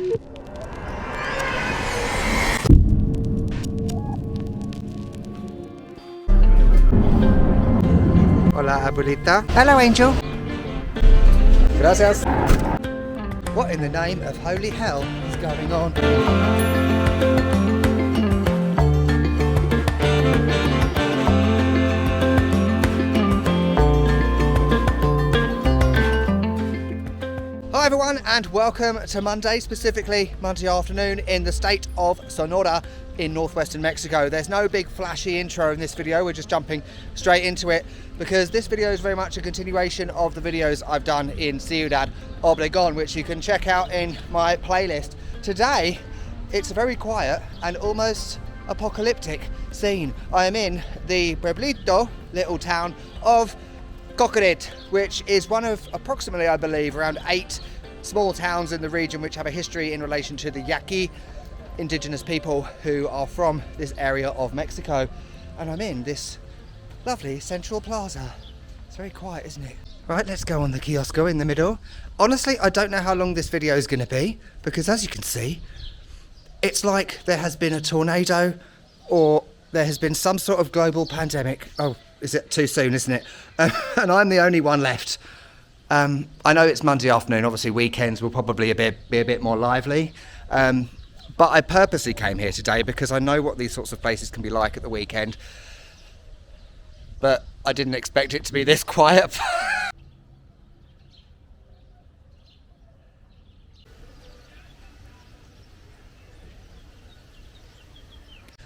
Hola, abuelita. Hello, Angel. Gracias. What in the name of holy hell is going on? Hi everyone, and welcome to Monday, specifically Monday afternoon in the state of Sonora in northwestern Mexico. There's no big flashy intro in this video, we're just jumping straight into it because this video is very much a continuation of the videos I've done in Ciudad Obregón, which you can check out in my playlist. Today, it's a very quiet and almost apocalyptic scene. I am in the pueblito, little town of Cocorit, which is one of approximately, I believe, around 8 small towns in the region which have a history in relation to the Yaqui indigenous people who are from this area of Mexico. And I'm in this lovely central plaza. It's very quiet, isn't it? Right, let's go on the kiosco in the middle. Honestly, I don't know how long this video is going to be because, as you can see, it's like there has been a tornado or there has been some sort of global pandemic. Oh, is it too soon, isn't it? And I'm the only one left. I know it's Monday afternoon, obviously weekends will probably be a bit more lively. But I purposely came here today because I know what these sorts of places can be like at the weekend. But I didn't expect it to be this quiet.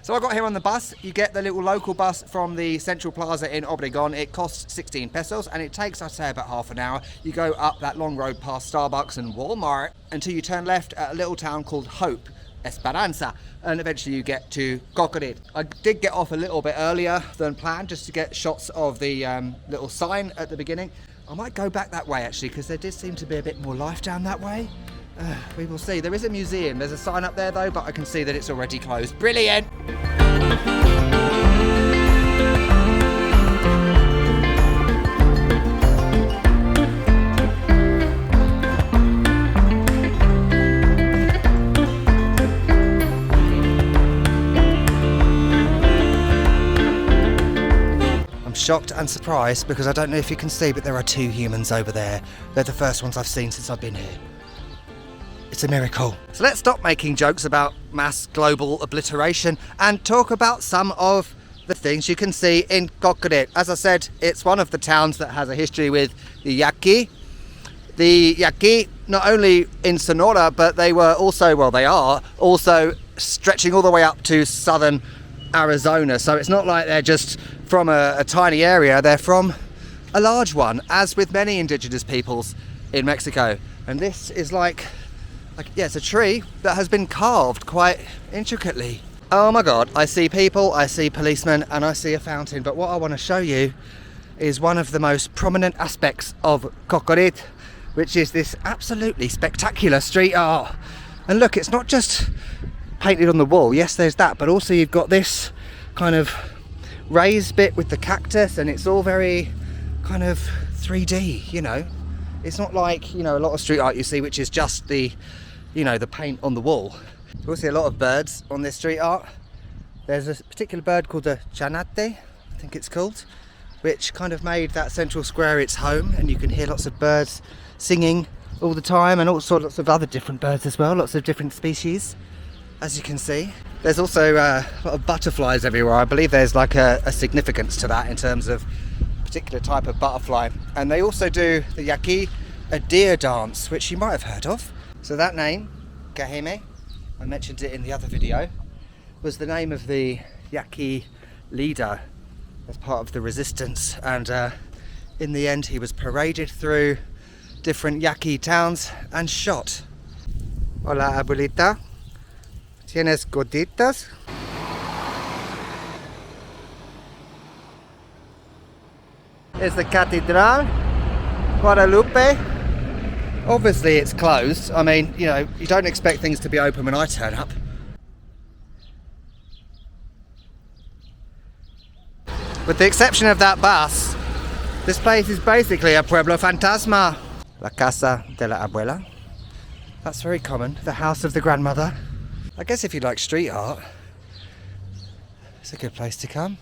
So I got here on the bus. You get the little local bus from the Central Plaza in Obregón. It costs 16 pesos and it takes, I'd say, about half an hour. You go up that long road past Starbucks and Walmart until you turn left at a little town called Hope, Esperanza, and eventually you get to Cocorit. I did get off a little bit earlier than planned just to get shots of the little sign at the beginning. I might go back that way actually because there did seem to be a bit more life down that way. We will see. There is a museum. There's a sign up there though, but I can see that it's already closed. Brilliant! I'm shocked and surprised because I don't know if you can see, but there are 2 humans over there. They're the first ones I've seen since I've been here. It's a miracle. So let's stop making jokes about mass global obliteration and talk about some of the things you can see in Cocorit. As I said, it's one of the towns that has a history with the Yaqui. The Yaqui, not only in Sonora, but they are also stretching all the way up to southern Arizona. So it's not like they're just from a tiny area, they're from a large one, as with many indigenous peoples in Mexico. And this is yeah, it's a tree that has been carved quite intricately. Oh my God, I see people, I see policemen, and I see a fountain. But what I want to show you is one of the most prominent aspects of Cocorit, which is this absolutely spectacular street art. And look, it's not just painted on the wall. Yes, there's that, but also you've got this kind of raised bit with the cactus, and it's all very kind of 3D, you know. It's not like, you know, a lot of street art you see, which is just the paint on the wall. You also see a lot of birds on this street art. There's a particular bird called the chanate, I think it's called, which kind of made that central square its home, and you can hear lots of birds singing all the time, and also lots of other different birds as well, lots of different species, as you can see. There's also a lot of butterflies everywhere. I believe there's like a significance to that in terms of a particular type of butterfly. And they also do the Yaqui, a deer dance, which you might have heard of. So that name, Cajeme, I mentioned it in the other video, was the name of the Yaqui leader as part of the resistance. And in the end, he was paraded through different Yaqui towns and shot. Hola, abuelita. ¿Tienes gotitas? It's the Catedral Guadalupe. Obviously it's closed. I mean, you know, you don't expect things to be open when I turn up. With the exception of that bus, this place is basically a pueblo fantasma. La casa de la abuela. That's very common. The house of the grandmother. I guess if you like street art, it's a good place to come.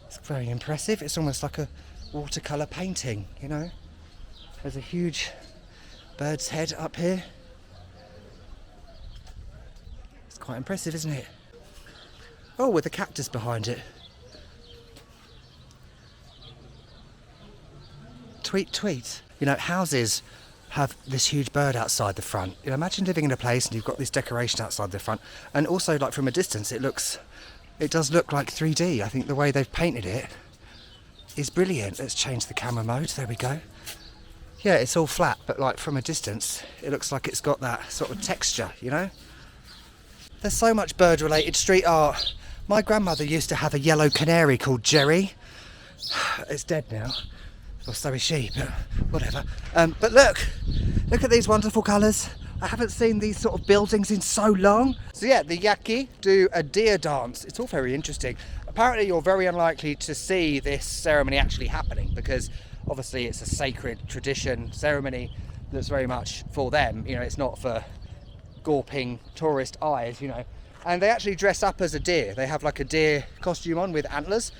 It's very impressive. It's almost like a watercolour painting, you know. There's a huge bird's head up here. It's quite impressive, isn't it? Oh, with a cactus behind it. Tweet, tweet. You know, houses have this huge bird outside the front. You know, imagine living in a place and you've got this decoration outside the front, and also, like, from a distance, it does look like 3D. I think the way they've painted it is brilliant. Let's change the camera mode. There we go. Yeah, it's all flat, but like from a distance, it looks like it's got that sort of texture, you know? There's so much bird-related street art. My grandmother used to have a yellow canary called Jerry. It's dead now. Well, so is she, but whatever. But look at these wonderful colours. I haven't seen these sort of buildings in so long. So yeah, the Yaqui do a deer dance. It's all very interesting. Apparently you're very unlikely to see this ceremony actually happening because obviously it's a sacred tradition ceremony that's very much for them. You know, it's not for gawping tourist eyes, you know. And they actually dress up as a deer. They have like a deer costume on with antlers,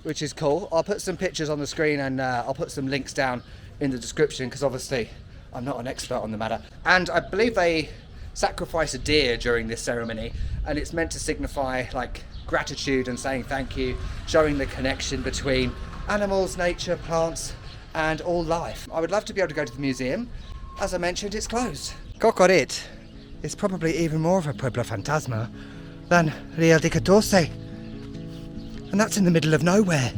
which is cool. I'll put some pictures on the screen and I'll put some links down in the description because obviously I'm not an expert on the matter. And I believe they sacrifice a deer during this ceremony, and it's meant to signify like gratitude and saying thank you, showing the connection between animals, nature, plants, and all life. I would love to be able to go to the museum. As I mentioned, it's closed. Cocorit is probably even more of a Pueblo Fantasma than Rio de Catorce. And that's in the middle of nowhere.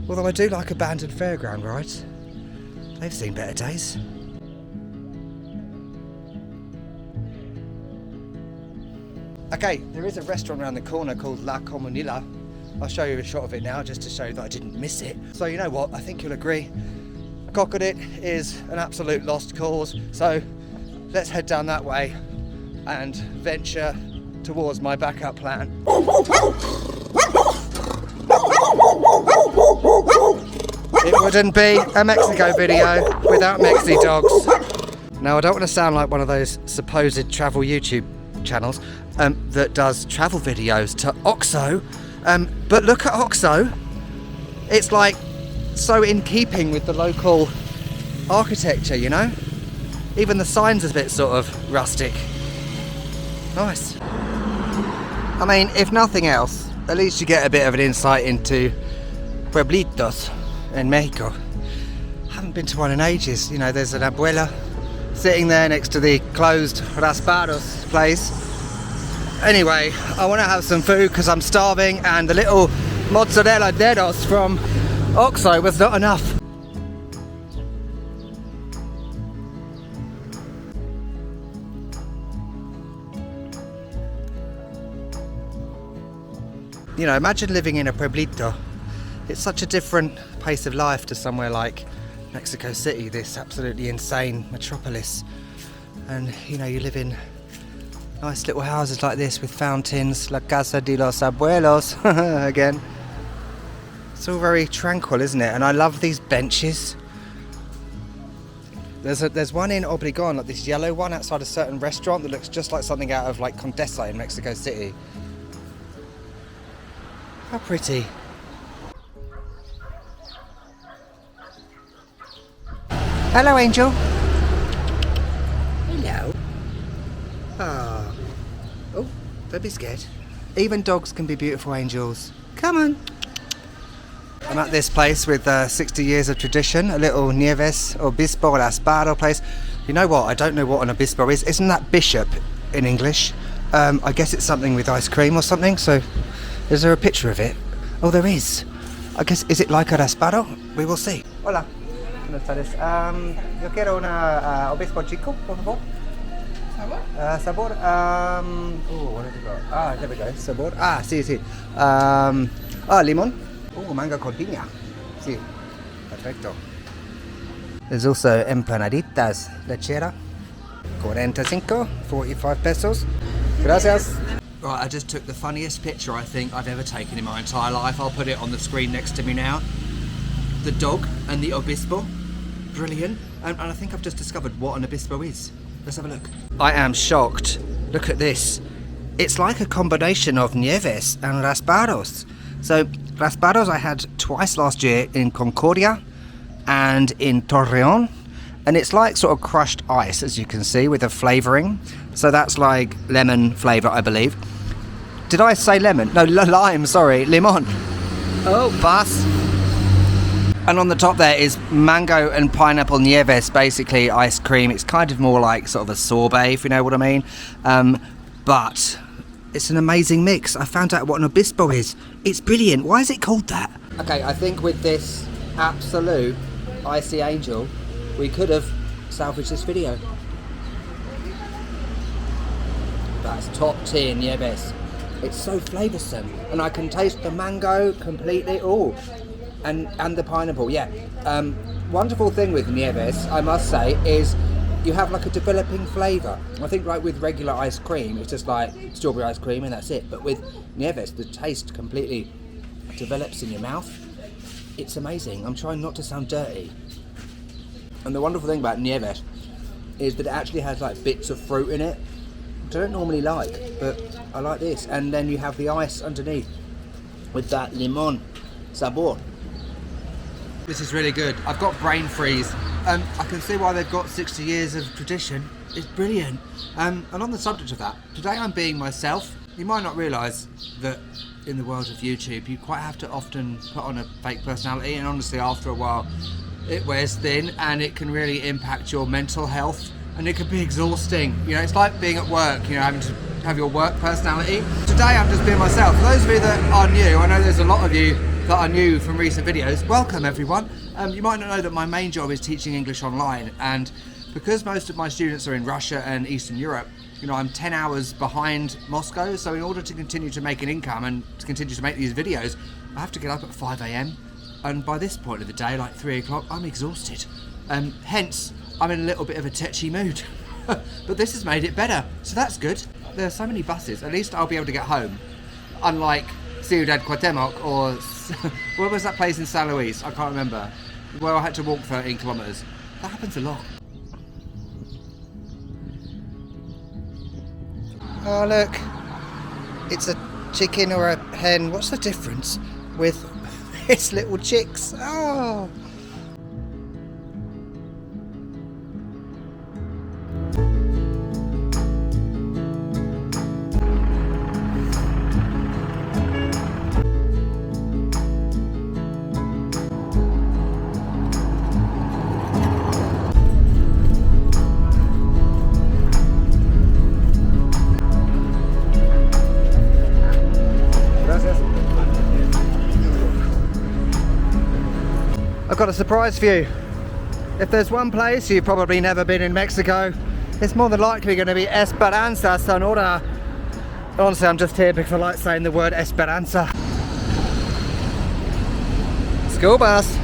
Although I do like abandoned fairground rides. They've seen better days. Okay, there is a restaurant around the corner called La Comunila. I'll show you a shot of it now just to show you that I didn't miss it. So you know what, I think you'll agree. Cocorit is an absolute lost cause. So let's head down that way and venture towards my backup plan. It wouldn't be a Mexico video without Mexi dogs. Now, I don't want to sound like one of those supposed travel YouTube channels that does travel videos to Oxo, but look at Oxo. It's like so in keeping with the local architecture, you know? Even the sign's a bit sort of rustic. Nice. I mean, if nothing else, at least you get a bit of an insight into pueblitos in Mexico. I haven't been to one in ages. You know, there's an abuela sitting there next to the closed Raspados place. Anyway, I want to have some food because I'm starving, and the little mozzarella dedos from Oxo was not enough. You know, imagine living in a pueblito. It's such a different pace of life to somewhere like Mexico City, this absolutely insane metropolis. And, you know, you live in nice little houses like this with fountains, La Casa de los Abuelos, again. It's all very tranquil, isn't it? And I love these benches. There's one in Obregon, like this yellow one outside a certain restaurant that looks just like something out of like Condesa in Mexico City. How pretty. Hello, Angel. Hello. Ah. Oh, don't be scared. Even dogs can be beautiful angels. Come on. I'm at this place with 60 years of tradition, a little Nieves Obispo Raspado place. You know what? I don't know what an obispo is. Isn't that bishop in English? I guess it's something with ice cream or something. So, is there a picture of it? Oh, there is. I guess, is it like a raspado? We will see. Hola. Buenas tardes. Yo quiero una obispo chico, por favor. Sabor? Sabor. What have we got? Ah, there we go. Sabor. Ah, sí, sí. Limón. Mango con piña. Sí. Perfecto. There's also empanaditas lechera. 45 pesos. Gracias. Right, I just took the funniest picture I think I've ever taken in my entire life. I'll put it on the screen next to me now. The dog and the obispo. Brilliant. And I think I've just discovered what an obispo is. Let's have a look. I am shocked. Look at this. It's like a combination of Nieves and Raspados. So Raspados I had twice last year in Concordia and in Torreon. And it's like sort of crushed ice, as you can see, with a flavouring. So that's like lemon flavour, I believe. Did I say lemon? No, lime, sorry, limon. Oh, bus. And on the top there is mango and pineapple Nieves, basically ice cream. It's kind of more like sort of a sorbet, if you know what I mean. But it's an amazing mix. I found out what an obispo is. It's brilliant. Why is it called that? Okay, I think with this absolute icy angel, we could have salvaged this video. That's top tier Nieves. It's so flavoursome, and I can taste the mango completely. Oh, and the pineapple. Yeah. Wonderful thing with Nieves, I must say, is you have like a developing flavour. I think like with regular ice cream, it's just like strawberry ice cream and that's it. But with Nieves, the taste completely develops in your mouth. It's amazing. I'm trying not to sound dirty. And the wonderful thing about Nieves is that it actually has like bits of fruit in it, which I don't normally like, but I like this. And then you have the ice underneath with that limon sabor. This is really good. I've got brain freeze. I can see why they've got 60 years of tradition. It's brilliant. And on the subject of that, today I'm being myself. You might not realise that in the world of YouTube, you quite have to often put on a fake personality, and honestly, after a while, it wears thin and it can really impact your mental health, and it can be exhausting. You know, it's like being at work, you know, having to have your work personality. Today I'm just being myself. For those of you that are new, I know there's a lot of you that are new from recent videos. Welcome everyone. You might not know that my main job is teaching English online, and because most of my students are in Russia and Eastern Europe, you know, I'm 10 hours behind Moscow, so in order to continue to make an income and to continue to make these videos, I have to get up at 5 a.m. and by this point of the day, like 3 o'clock, I'm exhausted. Hence, I'm in a little bit of a tetchy mood. But this has made it better, so that's good. There are so many buses, at least I'll be able to get home. Unlike Ciudad Cuauhtémoc or where was that place in San Luis? I can't remember. Where I had to walk 13 kilometres. That happens a lot. Oh look, it's a chicken or a hen. What's the difference with its little chicks? Oh. I've got a surprise for you. If there's one place you've probably never been in Mexico, it's more than likely going to be Esperanza Sonora. Honestly, I'm just here because I like saying the word Esperanza. School bus.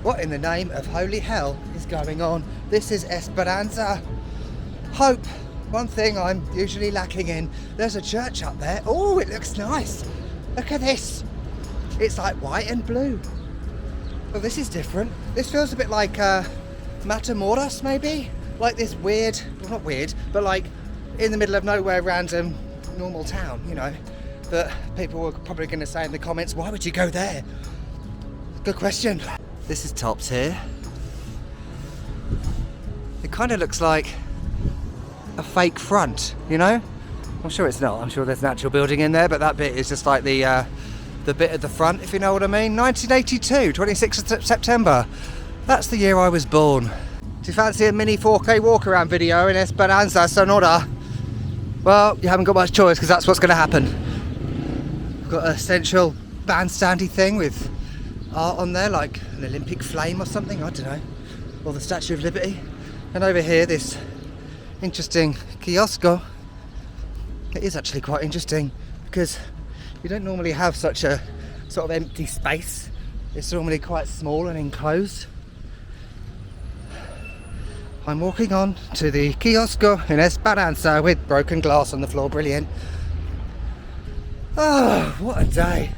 What in the name of holy hell is going on? This is Esperanza. Hope. One thing I'm usually lacking in. There's a church up there. Oh, it looks nice. Look at this. It's like white and blue. Oh, this is different. This feels a bit like Matamoros, maybe? Like this weird, well, not weird, but like in the middle of nowhere, random, normal town, you know, that people were probably going to say in the comments, why would you go there? Good question. This is top tier. It kind of looks like a fake front, you know? I'm sure it's not. I'm sure there's an actual building in there, but that bit is just like the bit at the front, if you know what I mean. 1982, 26th of September. That's the year I was born. Do you fancy a mini 4K walk around video in Esperanza Sonora? Well, you haven't got much choice because that's what's going to happen. We've got a central bandstandy thing with art on there, like an Olympic flame or something, I don't know. Or the Statue of Liberty. And over here, this interesting kiosco. It is actually quite interesting because you don't normally have such a sort of empty space. It's normally quite small and enclosed. I'm walking on to the kiosco in Esperanza with broken glass on the floor. Brilliant. Oh, what a day.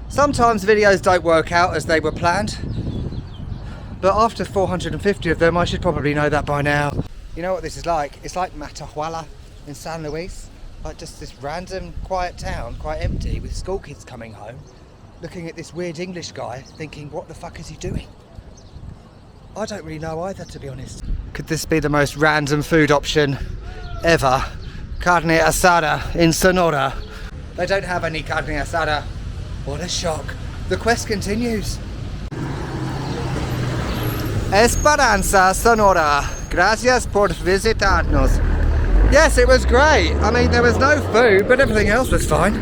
Sometimes videos don't work out as they were planned, But after 450 of them, I should probably know that by now. You know what this is like? It's like Matahuala in San Luis. Like just this random quiet town, quite empty, with school kids coming home, looking at this weird English guy, thinking, what the fuck is he doing? I don't really know either, to be honest. Could this be the most random food option ever? Carne asada in Sonora. They don't have any carne asada. What a shock. The quest continues. Esperanza, Sonora. Gracias por visitarnos. Yes, it was great. I mean, there was no food, but everything else was fine.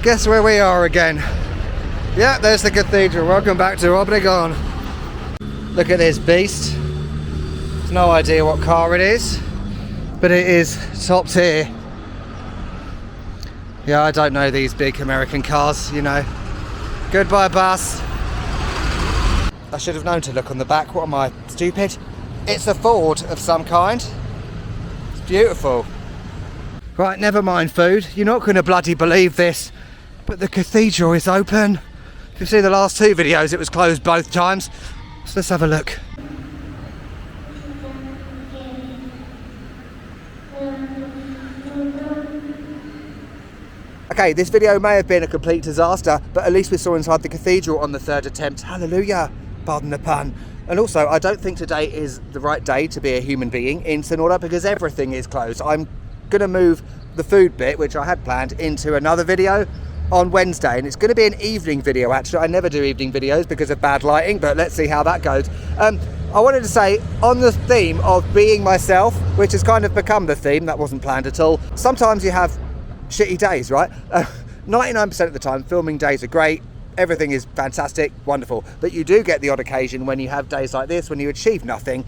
Guess where we are again? Yeah, there's the cathedral. Welcome back to Obregon. Look at this beast. No idea what car it is, but it is top tier. Yeah, I don't know these big American cars, you know. Goodbye, bus. I should have known to look on the back. What am I, stupid? It's a Ford of some kind. It's beautiful. Right, never mind food. You're not going to bloody believe this, but the cathedral is open. If you see the last two videos, it was closed both times. So let's have a look. Okay, this video may have been a complete disaster, but at least we saw inside the cathedral on the third attempt. Hallelujah, pardon the pun. And also, I don't think today is the right day to be a human being in Sonora because everything is closed. I'm going to move the food bit, which I had planned, into another video on Wednesday, and it's going to be an evening video actually. I never do evening videos because of bad lighting, but let's see how that goes. I wanted to say, on the theme of being myself, which has kind of become the theme, that wasn't planned at all. Sometimes you have shitty days, right? 99% of the time, filming days are great. Everything is fantastic, wonderful. But you do get the odd occasion when you have days like this, when you achieve nothing,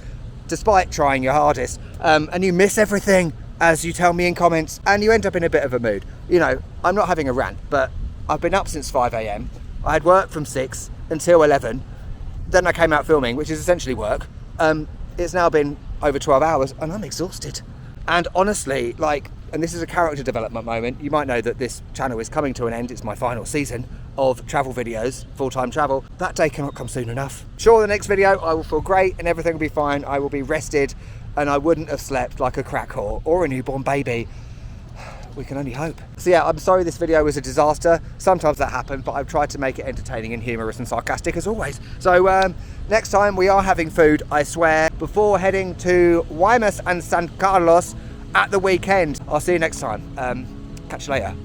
despite trying your hardest, and you miss everything, as you tell me in comments, and you end up in a bit of a mood. You know, I'm not having a rant, but I've been up since 5 a.m. I had work from 6 until 11. Then I came out filming, which is essentially work. It's now been over 12 hours, and I'm exhausted. And honestly, like, and this is a character development moment, you might know that this channel is coming to an end. It's my final season of travel videos, full-time travel. That day cannot come soon enough. Sure, the next video I will feel great and everything will be fine. I will be rested and I wouldn't have slept like a crack whore or a newborn baby. We can only hope. So yeah, I'm sorry this video was a disaster. Sometimes that happens, but I've tried to make it entertaining and humorous and sarcastic as always. So next time we are having food, I swear, before heading to Guaymas and San Carlos at the weekend. I'll see you next time. Catch you later.